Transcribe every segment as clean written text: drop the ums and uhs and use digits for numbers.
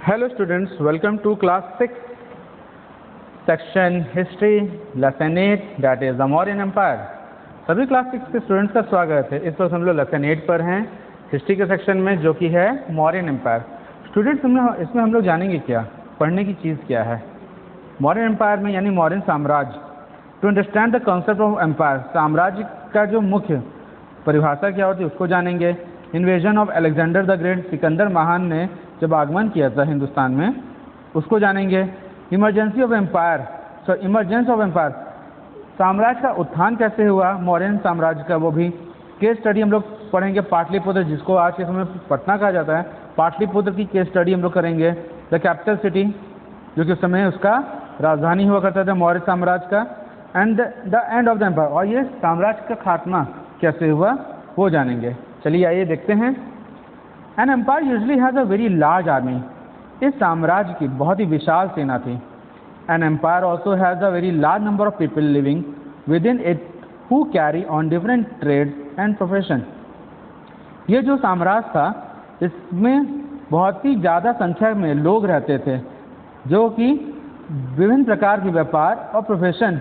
Hello students, welcome to class 6 section history lesson 8 that is the Mauryan Empire। सभी class 6 के students का स्वागत है। इस वक्त हम लोग लेसन 8 पर हैं हिस्ट्री के सेक्शन में, जो कि है मौर्यन एम्पायर। स्टूडेंट्स इसमें हम लोग जानेंगे क्या, पढ़ने की चीज़ क्या है मौर्यन एम्पायर में, यानी मौर्यन साम्राज्य। To understand the concept of empire, साम्राज्य का जो मुख्य परिभाषा क्या होती है उसको जानेंगे। Invasion of Alexander the great, Sikandar महान ने जब आगमन किया था हिंदुस्तान में, उसको जानेंगे। Emergency of empire, emergence of empire, साम्राज्य का उत्थान कैसे हुआ मौर्यन साम्राज्य का, वो भी केस स्टडी हम लोग पढ़ेंगे। पाटलिपुत्र, जिसको आज के समय पटना कहा जाता है, पाटलिपुत्र की केस स्टडी हम लोग करेंगे। द कैपिटल सिटी, जो कि उस समय उसका राजधानी हुआ करता था मौर्य साम्राज्य का। And the end of the empire, और ये साम्राज्य का खात्मा कैसे हुआ वो जानेंगे। चलिए आइए देखते हैं। An empire usually has a very large army, इस साम्राज्य की बहुत ही विशाल सेना थी। An empire also has a very large number of people living within it who carry on different trades and profession. ये जो साम्राज्य था, इसमें बहुत ही ज़्यादा संख्या में लोग रहते थे जो कि विभिन्न प्रकार के व्यापार और प्रोफेशन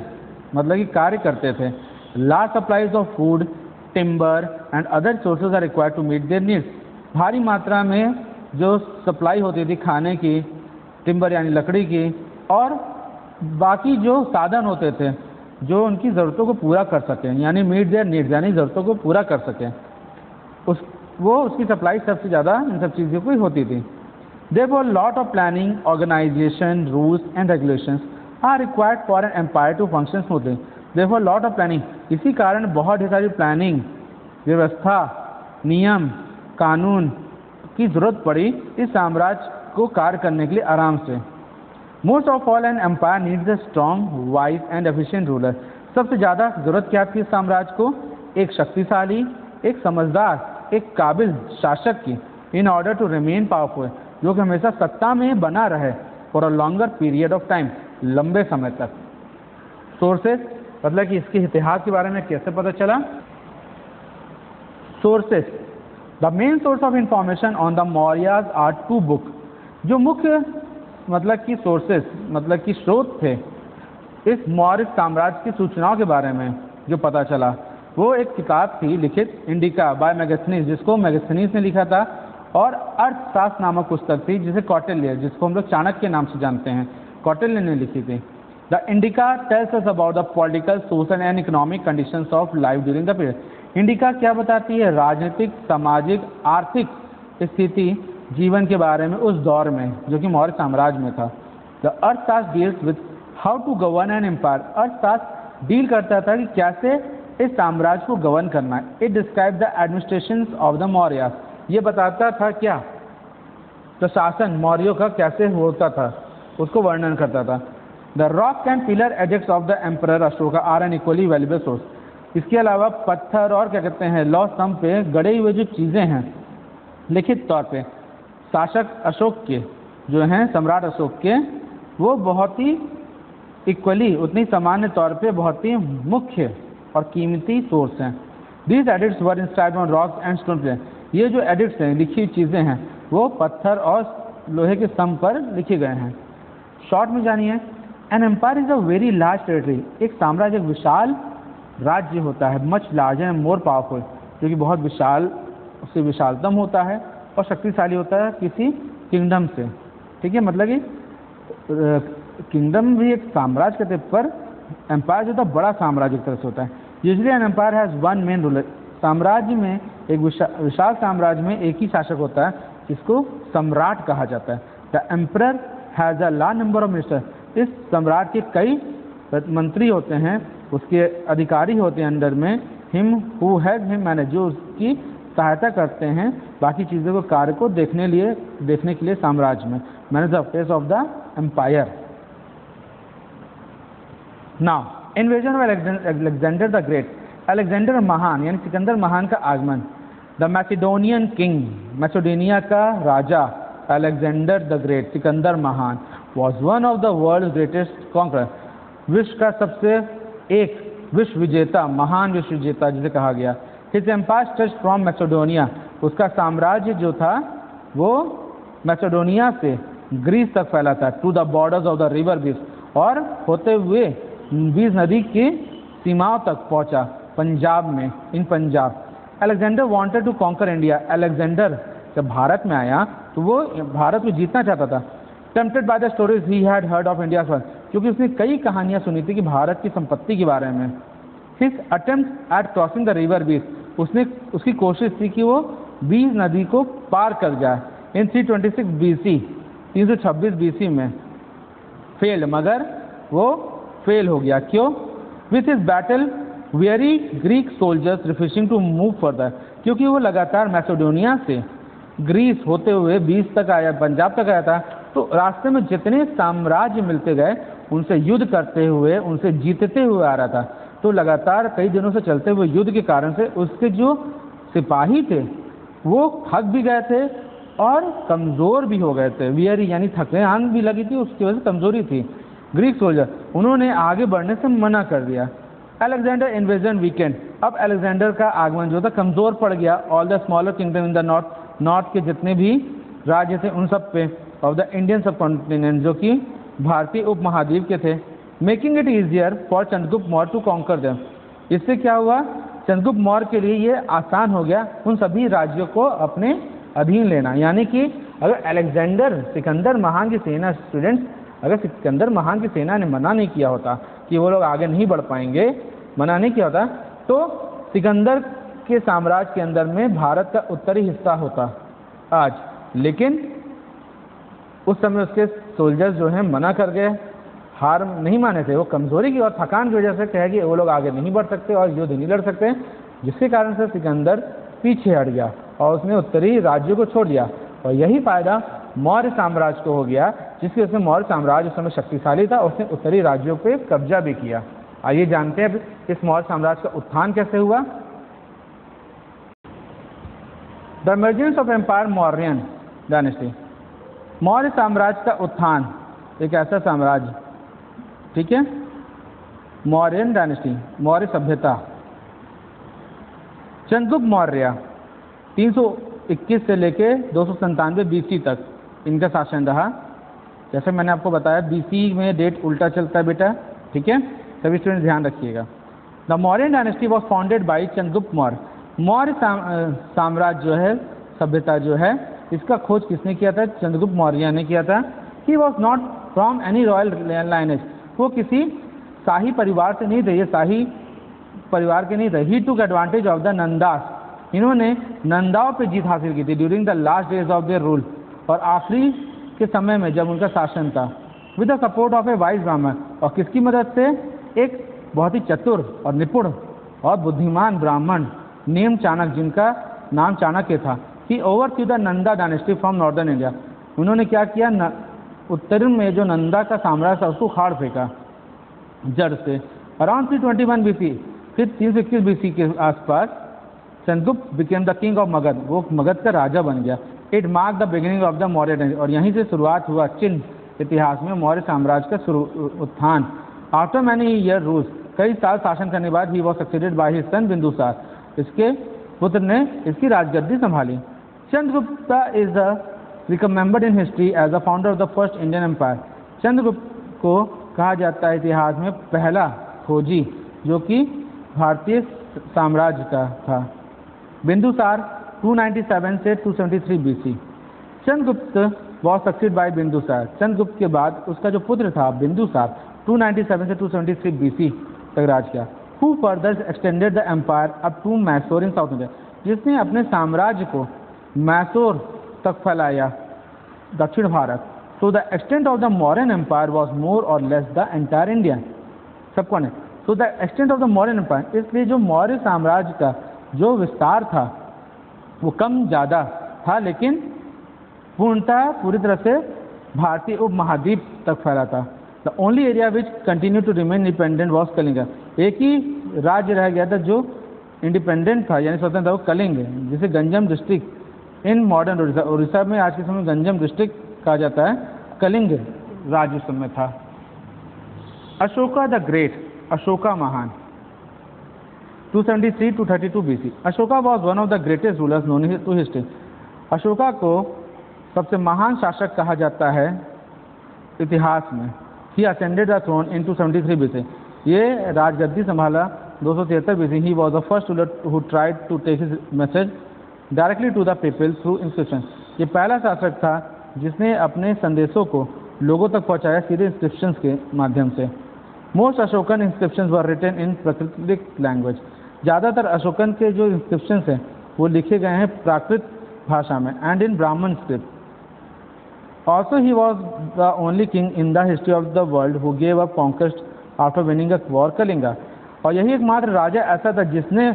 मतलब कि कार्य करते थे। Large supplies of food, timber and other sources are required to meet their needs. भारी मात्रा में जो सप्लाई होती थी खाने की, टिम्बर यानी लकड़ी की, और बाकी जो साधन होते थे जो उनकी ज़रूरतों को पूरा कर सकें, यानी मीट देयर नीड्स, यानी ज़रूरतों को पूरा कर सकें, उसकी सप्लाई सबसे ज़्यादा इन सब चीज़ों की होती थी। Therefore lot of planning, organisation, rules and regulations are required for an empire to function smoothly. Therefore lot of planning, इसी कारण बहुत ढेर सारी प्लानिंग, व्यवस्था, नियम, कानून की जरूरत पड़ी इस साम्राज्य को कार्य करने के लिए आराम से। Most of all an empire needs a strong, wise and efficient ruler. सबसे ज़्यादा जरूरत क्या थी इस साम्राज्य को? एक शक्तिशाली, एक समझदार, एक काबिल शासक की, in order to remain powerful, जो कि हमेशा सत्ता में बना रहे for a longer period of time, लंबे समय तक। सोर्सेस, मतलब कि इसके इतिहास के बारे में कैसे पता चला। Sources, the main source of information on the Mauryas are two book. जो मुख्य मतलब कि सोर्सेस मतलब कि स्रोत थे इस मौर्य साम्राज्य की सूचनाओं के बारे में जो पता चला, वो एक किताब थी लिखित, इंडिका बाय मेगास्थनीज, जिसको मेगास्थनीज ने लिखा था, और अर्थशास्त्र नामक पुस्तक थी जिसे कौटिल्य, जिसको हम लोग चाणक्य के नाम से जानते हैं, कौटिल्य ने लिखी थी। The indica tells us about the political, social and economic conditions of life during the period. Indica क्या बताती है? राजनीतिक, सामाजिक, आर्थिक स्थिति, जीवन के बारे में उस दौर में जो कि मौर्य साम्राज्य में था। The Arthashastra deals with how to govern an empire. Arthashastra deal करता था कि कैसे इस साम्राज्य को गवर्न करना है। It describe the administration of the Maurya. ये बताता था क्या, प्रशासन मौर्यों का कैसे होता था, उसको वर्णन करता था। The rock and pillar edicts of the emperor Ashoka are an equally valuable source. इसके अलावा पत्थर और क्या कहते हैं, लौह स्तंभ पे गड़े हुए जो चीज़ें हैं लिखित तौर पे शासक अशोक के जो हैं, सम्राट अशोक के, वो बहुत ही इक्वली, उतनी सामान्य तौर पे बहुत ही मुख्य और कीमती सोर्स हैं। These edicts were inscribed on rocks and stone plain. ये जो एडिक्ट्स हैं, लिखी हुई चीज़ें हैं, वो पत्थर और लोहे के स्तंभ पर लिखे गए हैं। शॉर्ट में जानिए, an empire is a very large territory. एक साम्राज्य, एक विशाल राज्य होता है, much larger and more powerful, जो कि बहुत विशाल, उससे विशालतम होता है और शक्तिशाली होता है किसी किंगडम से। ठीक है, मतलब कि किंगडम भी एक साम्राज्य के तौर पर, एम्पायर जो था बड़ा साम्राज्य की तरह से होता है। Usually an empire has one main ruler. साम्राज्य में, एक विशाल साम्राज्य में एक ही शासक होता है, जिसको सम्राट कहा जाता है। The emperor has a large number of minister. इस सम्राट के कई मंत्री होते हैं, उसके अधिकारी होते हैं अंडर में। Him who has him manage, जो उसकी सहायता करते हैं बाकी चीज़ों को, कार्य को देखने के लिए साम्राज्य में। Manage the affairs of the empire. Now invasion of Alexander the great. Alexander महान यानी सिकंदर महान का आगमन। द मैसिडोनियन किंग, मैसिडोनिया का राजा अलेक्जेंडर द ग्रेट, सिकंदर महान, was one of the world greatest conqueror. विश्व का सबसे एक विश्व विजेता, महान विश्व विजेता जिसे कहा गया। His empire stretched from Macedonia. उसका साम्राज्य जो था वो मैसिडोनिया से ग्रीस तक फैला था, to the borders of the river Beas, और होते हुए बीस नदी की सीमाओं तक पहुंचा, पंजाब में, in Punjab. Alexander wanted to conquer India, Alexander जब भारत में आया तो वो भारत को जीतना चाहता था। Tempted by the stories he had heard of India, क्योंकि उसने कई कहानियां सुनी थी कि भारत की संपत्ति के बारे में। His attempt at crossing the river बीस, उसकी कोशिश थी कि वो बीस नदी को पार कर जाए इन 326 BC, 326 BC में। फेल, मगर वो फेल हो गया। क्यों? With his battle weary Greek soldiers refusing to move further, क्योंकि वो लगातार मैसेडोनिया से ग्रीस होते हुए बीस तक आया, पंजाब तक आया था। तो रास्ते में जितने साम्राज्य मिलते गए उनसे युद्ध करते हुए, उनसे जीतते हुए आ रहा था। तो लगातार कई दिनों से चलते हुए युद्ध के कारण से उसके जो सिपाही थे वो थक भी गए थे और कमज़ोर भी हो गए थे। वियरी यानी थकान भी लगी थी, उसकी वजह से कमज़ोरी थी। ग्रीक सोल्जर, उन्होंने आगे बढ़ने से मना कर दिया। अलेक्जेंडर इन्वेजन वीकेंड, अब अलेक्जेंडर का आगमन जो था कमज़ोर पड़ गया। All the smaller kingdom in the north के जितने भी राज्य थे उन सब पे, of the Indian subcontinent, जो कि भारतीय उपमहाद्वीप के थे। Making it easier for Chandragupta Maurya to conquer them, इससे क्या हुआ, चंद्रगुप्त मौर्य के लिए ये आसान हो गया उन सभी राज्यों को अपने अधीन लेना। यानी कि अगर अलेक्जेंडर, सिकंदर महान की सेना, स्टूडेंट्स, अगर सिकंदर महान की सेना ने मना नहीं किया होता कि वो लोग आगे नहीं बढ़ पाएंगे, मना नहीं किया होता, तो सिकंदर के साम्राज्य के अंदर में भारत का उत्तरी हिस्सा होता आज। लेकिन उस समय उसके सोल्जर्स जो हैं मना कर गए, हार नहीं माने थे, वो कमज़ोरी की और थकान की वजह से कहे कि वो लोग आगे नहीं बढ़ सकते और युद्ध नहीं लड़ सकते, जिसके कारण से सिकंदर पीछे हट गया और उसने उत्तरी राज्यों को छोड़ दिया। और यही फ़ायदा मौर्य साम्राज्य को हो गया, जिसकी वजह से मौर्य साम्राज्य उस समय शक्तिशाली था, उसने उत्तरी राज्यों पे कब्जा भी किया। आइए जानते हैं इस मौर्य साम्राज्य का उत्थान कैसे हुआ। The emergence of empire Mauryan dynasty, Maurya साम्राज्य का उत्थान, एक ऐसा साम्राज्य, ठीक है, मौर्यन डायनेस्टी, मौर्य सभ्यता। चंद्रगुप्त मौर्य 321 से लेके 297 BC तक इनका शासन रहा। जैसे मैंने आपको बताया BC में डेट उल्टा चलता है बेटा, ठीक है, सभी स्टूडेंट ध्यान रखिएगा। The Mauryan dynasty was founded by Chandragupta Maurya, Maurya साम्राज्य जो है, सभ्यता जो है, इसका खोज किसने किया था? चंद्रगुप्त मौर्य ने किया था। He was not from any royal lineage, वो किसी शाही परिवार से नहीं थे, ये शाही परिवार के नहीं थे। ही टुक एडवांटेज ऑफ द नंदास, इन्होंने नंदाओं पे जीत हासिल की थी during the last days of their rule, और आखिरी के समय में जब उनका शासन था। With the support of A wise ब्राह्मण, और किसकी मदद से? एक बहुत ही चतुर और निपुण और बुद्धिमान ब्राह्मण नेम चाणक्य, जिनका नाम चाणक्य था। He overthrew the Nanda dynasty from northern India, उन्होंने क्या किया, उत्तर में जो नंदा का साम्राज्य था उसको उखाड़ फेंका जड़ से। अराउंड 321 BC, फिर 321 BC के आसपास Chandragupta became the king of Magadh, वो मगध का राजा बन गया। It mark the beginning of the Maurya dynasty, और यहीं से शुरुआत हुआ चिन्ह इतिहास में मौर्य साम्राज्य का उत्थान। आफ्टर मैनी ईयर रूल्स, कई साल शासन करने के बाद he was succeeded by his son Bindusara, इसके पुत्र ने इसकी राजगद्दी संभाली। Chandragupta is the remembered in history as the founder of the first Indian empire, Chandragupta को कहा जाता है इतिहास में पहला खोजी जो कि भारतीय साम्राज्य का था। बिंदुसार 297 से 273 BC, Chandragupta was succeed by Bindusara, Chandragupta के बाद उसका जो पुत्र था बिंदुसार 297 से 273 BC तक राज किया। Who further extended the empire up to Mysore in south India, जिसने अपने साम्राज्य को मैसूर तक फैलाया, दक्षिण भारत। So the extent of the Mauryan empire was more और लेस द एंटायर इंडिया, सबको ने। So the extent of the Mauryan empire, इसलिए जो मौर्य साम्राज्य का जो विस्तार था वो कम ज़्यादा था, लेकिन पूर्णतः पूरी तरह से भारतीय उपमहाद्वीप तक फैला था। The only area which continue to remain independent was Kalinga, एक ही राज्य रह गया था जो इंडिपेंडेंट था यानी स्वतंत्र था, वो कलिंग, जिसे Ganjam district in modern Orissa, Orissa में आज के समय गंजम डिस्ट्रिक्ट कहा जाता है, कलिंग राज्य उस समय था। अशोका द ग्रेट, अशोका महान 273 to 32 BC, Ashoka was one of the greatest rulers known to history, Ashoka को सबसे महान शासक कहा जाता है इतिहास में। He ascended the throne in 273 BC। ये राजगद्दी संभाला 273 BC। He was the first ruler who tried to take his message directly to the people through inscription. ये पहला शासक था जिसने अपने संदेशों को लोगों तक पहुंचाया सीधे इंस्क्रिप्शंस के माध्यम से। Most Ashokan inscriptions were written in प्राकृतिक लैंग्वेज। ज़्यादातर अशोकन के जो इंस्क्रिप्शंस हैं वो लिखे गए हैं प्राकृत भाषा में एंड इन ब्राह्मण script. Also he was the only king in the history of the world who gave up conquest after winning a war Kalinga. और यही एकमात्र राजा ऐसा था जिसने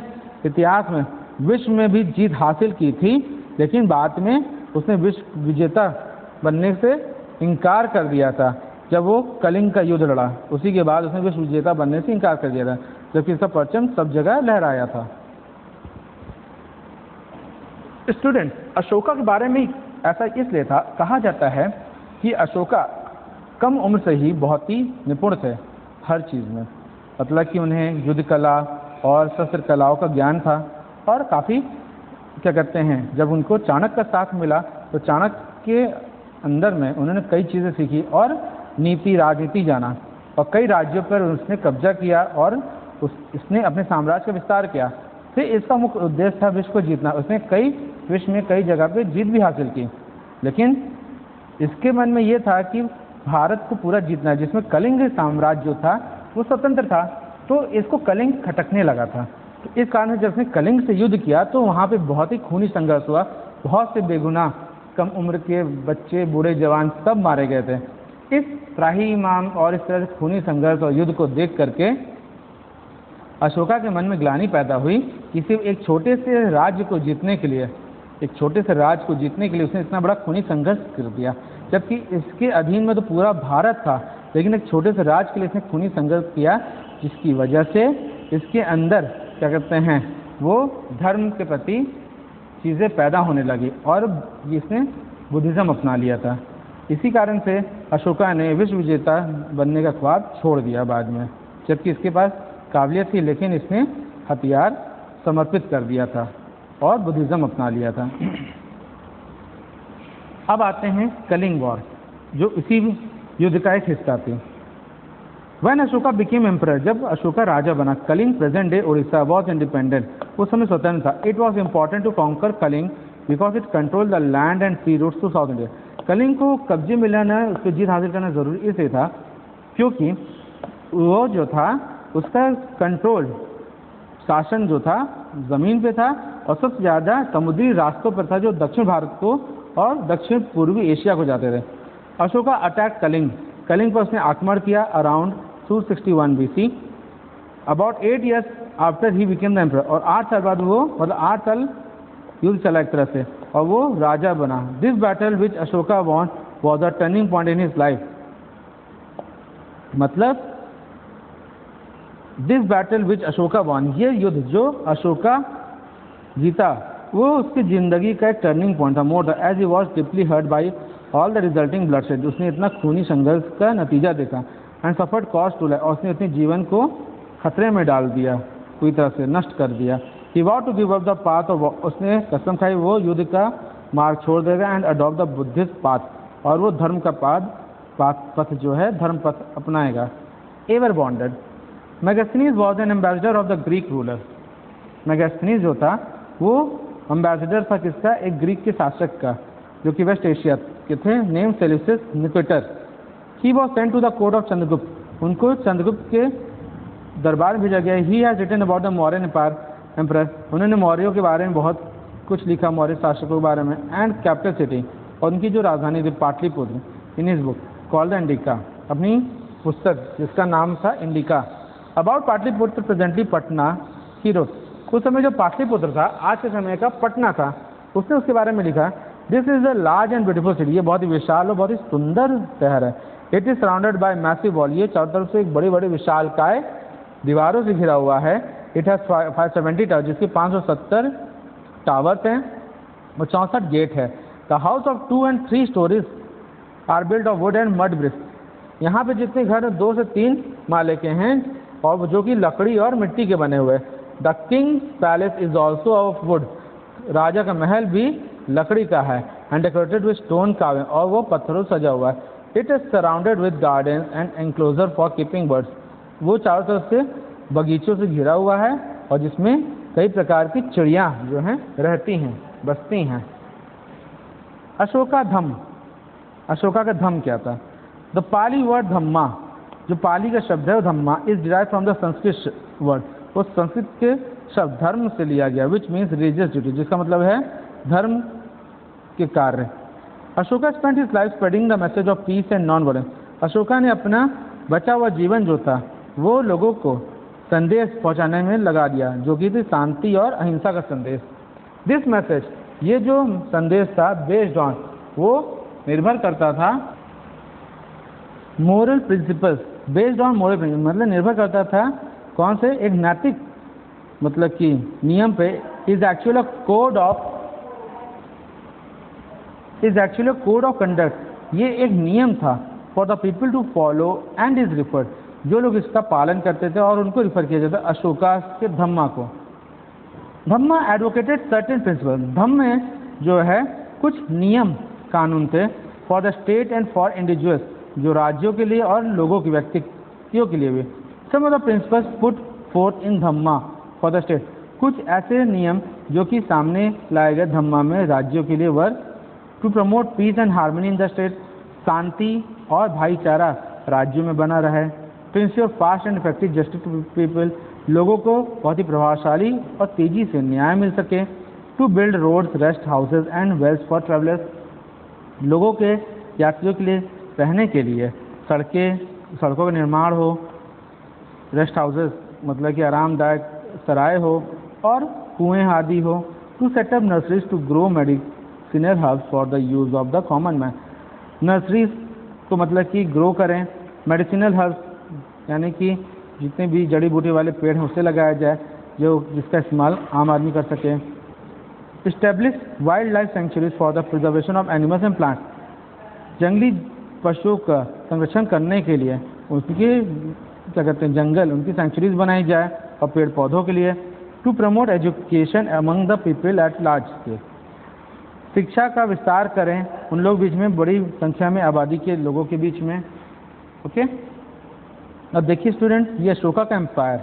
इतिहास में विश्व में भी जीत हासिल की थी, लेकिन बाद में उसने विश्व विजेता बनने से इनकार कर दिया था जब वो कलिंग का युद्ध लड़ा। उसी के बाद उसने विश्व विजेता बनने से इनकार कर दिया था, जबकि इसका परचम सब जगह लहराया था। स्टूडेंट, अशोका के बारे में ऐसा इसलिए था, कहा जाता है कि अशोका कम उम्र से ही बहुत ही निपुण थे हर चीज़ में। मतलब कि उन्हें युद्ध कला और शस्त्र कलाओं का ज्ञान था और काफ़ी क्या कहते हैं, जब उनको चाणक्य का साथ मिला तो चाणक्य के अंदर में उन्होंने कई चीज़ें सीखी और नीति राजनीति जाना और कई राज्यों पर उसने कब्जा किया और इसने अपने साम्राज्य का विस्तार किया। फिर इसका मुख्य उद्देश्य था विश्व को जीतना। उसने विश्व में कई जगह पे जीत भी हासिल की, लेकिन इसके मन में ये था कि भारत को पूरा जीतना है, जिसमें कलिंग साम्राज्य जो था वो स्वतंत्र था, तो इसको कलिंग खटकने लगा था। तो इस कारण जब उसने कलिंग से युद्ध किया तो वहाँ पे बहुत ही खूनी संघर्ष हुआ। बहुत से बेगुनाह कम उम्र के बच्चे, बूढ़े, जवान सब मारे गए थे। इस त्राहिमाम और इस तरह से खूनी संघर्ष और युद्ध को देख करके अशोका के मन में ग्लानि पैदा हुई कि सिर्फ एक छोटे से राज्य को जीतने के लिए उसने इतना बड़ा खूनी संघर्ष कर दिया, जबकि इसके अधीन में तो पूरा भारत था, लेकिन एक छोटे से राज्य के लिए इसने खूनी संघर्ष किया, जिसकी वजह से इसके अंदर क्या कहते हैं वो धर्म के प्रति चीज़ें पैदा होने लगी और इसने बुद्धिज़्म अपना लिया था। इसी कारण से अशोका ने विश्व विजेता बनने का ख्वाब छोड़ दिया बाद में, जबकि इसके पास काबिलियत थी, लेकिन इसने हथियार समर्पित कर दिया था और बुद्धिज़्म अपना लिया था। अब आते हैं कलिंग वॉर, जो इसी युद्ध का एक हिस्सा थी। When अशोका बिकेम एम्परर, जब अशोका राजा बना, Kalinga present day Orissa was independent, उस समय स्वतंत्र था। It was important to conquer Kalinga because it control the land and sea routes to south India. Kalinga को कब्जे में लेना, उस पर जीत हासिल करना जरूरी इसलिए था क्योंकि वो जो था उसका कंट्रोल, शासन जो था ज़मीन पे था और सबसे ज़्यादा समुद्री रास्तों पर था, जो दक्षिण भारत को और दक्षिण पूर्वी एशिया को जाते थे। अशोका अटैक कलिंग पर उसने आक्रमण किया around 261 BC। About 8 years after he became the emperor, और 8 साल बाद वो, मतलब 8 साल युद्ध चला एक तरह से और वो राजा बना। This battle which Ashoka won was a turning point in his life. मतलब this battle which Ashoka won, ये युद्ध जो अशोका जीता वो उसकी ज़िंदगी का एक टर्निंग पॉइंट था। More as he was deeply hurt by all the resulting bloodshed, उसने इतना खूनी संघर्ष का नतीजा देखा। And suffered cost to life, और उसने अपने जीवन को खतरे में डाल दिया, पूरी तरह से नष्ट कर दिया। He want to give up the path, और उसने कसम खाई वो युद्ध का मार्ग छोड़ देगा and adopt the Buddhist path, और वो धर्म का पथ जो है धर्म पथ अपनाएगा। Ever bonded, Megasthenes was an ambassador of the Greek ruler. Megasthenes जो था वो एम्बेसडर था किसका, एक ग्रीक के शासक का, जो कि वेस्ट एशिया के थे, name Seleucus Nicator. He was sent to the court of Chandragupta, उनको चंद्रगुप्त के दरबार में भेजा गया। He has written about the Mauryan emperor, उन्होंने मौर्यों के बारे में बहुत कुछ लिखा, मौर्य शासकों के बारे में, एंड कैपिटल सिटी, और उनकी जो राजधानी थी Pataliputra, in his book called the indica, अपनी पुस्तक जिसका नाम था indica. About Pataliputra presently Patna he wrote, उस समय जो पाटलिपुत्र था आज के समय का पटना था, उसने उसके बारे में लिखा, this is a large and beautiful city, ये बहुत ही विशाल और बहुत ही सुंदर शहर है। It is surrounded by massive wall, ये चारों तरफ से एक बड़ी बड़ी विशालकाय दीवारों से घिरा हुआ है। इट हैज 570 टावर, जिसके 570 टावर्स हैं और 64 गेट है। The house of 2 and 3 stories are build of wood and mud bricks, यहाँ पे जितने घर 2 से 3 माले के हैं और जो कि लकड़ी और मिट्टी के बने हुए। The king's palace is also of wood, राजा का महल भी लकड़ी का है। And decorated with stone carving, और वो पत्थरों से सजा हुआ है। It is surrounded with garden and enclosure for keeping birds, वो चारों तरफ से बगीचों से घिरा हुआ है और जिसमें कई प्रकार की चिड़िया जो हैं रहती हैं, बसती हैं। अशोका धम्म, अशोका का धम्म क्या था? द पाली वर्ड धम्मा, जो पाली का शब्द है वो dhamma, is derive from the Sanskrit word, वो संस्कृत के शब्द धर्म से लिया गया, विच मीन्स रिलीजियस ड्यूटी, जिसका मतलब है धर्म के कार्य। Ashoka spent his life spreading the message of peace and non violence, Ashoka ने अपना बचा हुआ जीवन जो था वो लोगों को संदेश पहुंचाने में लगा दिया, जो कि थी शांति और अहिंसा का संदेश। दिस मैसेज, ये जो संदेश था, बेस्ड ऑन, वो निर्भर करता था moral principles, based on moral principle, मतलब निर्भर करता था कौन से? एक नैतिक मतलब कि नियम पे। Is actually code of conduct, ये एक नियम था for the people to follow and is referred, जो लोग इसका पालन करते थे और उनको रिफर किया जाता अशोका के धम्मा को। धम्मा एडवोकेटेड सर्टेन प्रिंसिपल, धम्म में जो है कुछ नियम कानून थे for the state and for individuals, जो राज्यों के लिए और लोगों के व्यक्तियों के लिए भी। Some of the principles put forth in dhamma for the state, कुछ ऐसे नियम जो कि सामने लाए गए धम्मा में राज्यों के लिए were to promote peace and harmony in the state, शांति और भाईचारा राज्यों में बना रहे। To ensure fast and effective justice to people, लोगों को बहुत ही प्रभावशाली और तेजी से न्याय मिल सके। To build roads, rest houses and wells for travellers, लोगों के यात्रियों के लिए रहने के लिए सड़कों का निर्माण हो, रेस्ट हाउसेज मतलब कि आरामदायक सराय हो और कुएं आदि हो। To set up nurseries to grow medicinal herbs for the use of the common man, nurseries को मतलब कि ग्रो करें, मेडिसिनल हर्ब्स यानी कि जितने भी जड़ी बूटी वाले पेड़ हैं उससे लगाया जाए, जो जिसका इस्तेमाल आम आदमी कर सके। Establish wild life sanctuaries for the preservation of animals and plants, जंगली पशुओं का संरक्षण करने के लिए उनके क्या कहते हैं जंगल, उनकी सेंचुरीज बनाई जाए और पेड़ पौधों के लिए। To promote education among the people at large scale, शिक्षा का विस्तार करें उन लोग बीच में, बड़ी संख्या में आबादी के लोगों के बीच में। ओके, अब देखिए स्टूडेंट, ये अशोका का एम्पायर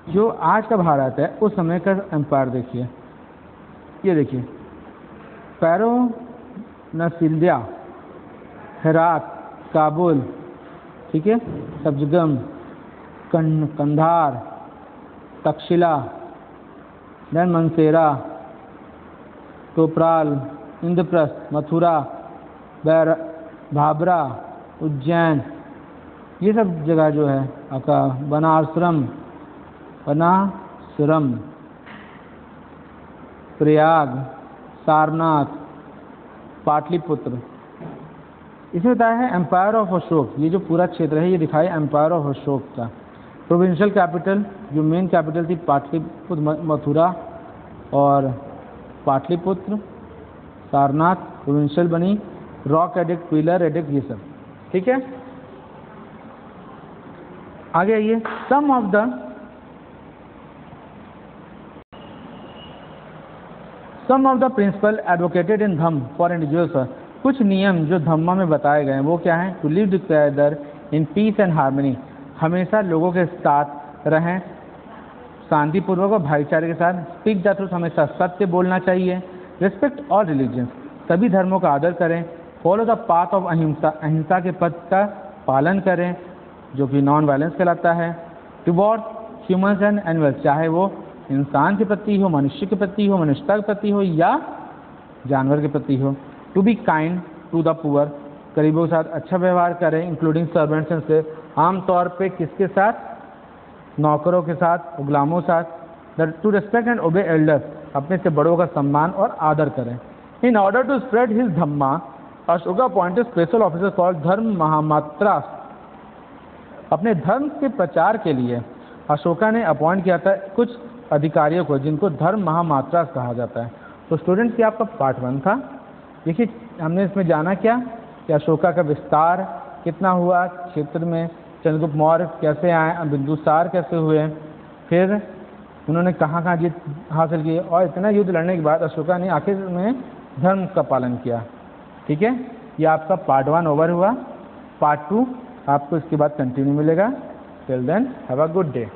जो आज का भारत है उस समय का एम्पायर देखिए, ये देखिए पैरोनसिल्डिया, हेरात, काबुल, ठीक है, सब्जगम, कंधार, तक्षशिला, देन मनसेरा, टोपराल, इंद्रप्रस्थ, मथुरा, भाबरा, उज्जैन, ये सब जगह जो है आपका बनारसरम, प्रयाग, सारनाथ, पाटलिपुत्र, इसमें बताया है एम्पायर ऑफ अशोक। ये जो पूरा क्षेत्र है ये दिखाया एम्पायर ऑफ अशोक का। प्रोविंशियल कैपिटल, जो मेन कैपिटल थी पाटलिपुत्र, मथुरा और पाटलिपुत्र, सारनाथ प्रोविंशियल बनी, रॉक एडिक्ट, पिलर एडिक्ट, ये सब ठीक है। आगे आइए, some of the principle advocated in dhamma for individuals, कुछ नियम जो धम्मा में बताए गए हैं वो क्या हैं? To live together in peace and harmony, हमेशा लोगों के साथ रहें शांतिपूर्वक और भाईचारे के साथ। स्पीक द ट्रूथ, हमेशा सत्य बोलना चाहिए। रिस्पेक्ट ऑल रिलीजन्स, सभी धर्मों का आदर करें। फॉलो द पाथ ऑफ अहिंसा, अहिंसा के पथ का पालन करें जो कि नॉन वायलेंस कहलाता है। टुवर्ड ह्यूमन्स एंड एनिमल्स, चाहे वो इंसान के प्रति हो, मनुष्य के प्रति हो, मनुष्यता के प्रति हो या जानवर के प्रति हो। To be kind to the poor, गरीबों के साथ अच्छा व्यवहार करें, इंक्लूडिंग सर्वेंट्स एंड स्लेव्स, आमतौर पे किसके साथ? नौकरों के साथ, गुलामों के साथ। To respect and obey elders, अपने से बड़ों का सम्मान और आदर करें। In order to spread his dhamma, Ashoka appointed special officer called Dharma Mahamatra, अपने धर्म के प्रचार के लिए अशोका ने अपॉइंट किया था कुछ अधिकारियों को जिनको धर्म महामात्रा कहा जाता है। तो स्टूडेंट्स, ये आपका पार्ट 1 था। देखिए हमने इसमें जाना क्या कि अशोका का विस्तार कितना हुआ क्षेत्र में, चंद्रगुप्त मौर्य कैसे आए, बिंदुसार कैसे हुए, फिर उन्होंने कहाँ कहाँ जीत हासिल की, और इतना युद्ध लड़ने के बाद अशोका ने आखिर में धर्म का पालन किया। ठीक है, ये आपका पार्ट 1 ओवर हुआ। पार्ट 2 आपको इसके बाद कंटिन्यू मिलेगा। Till then have a good day.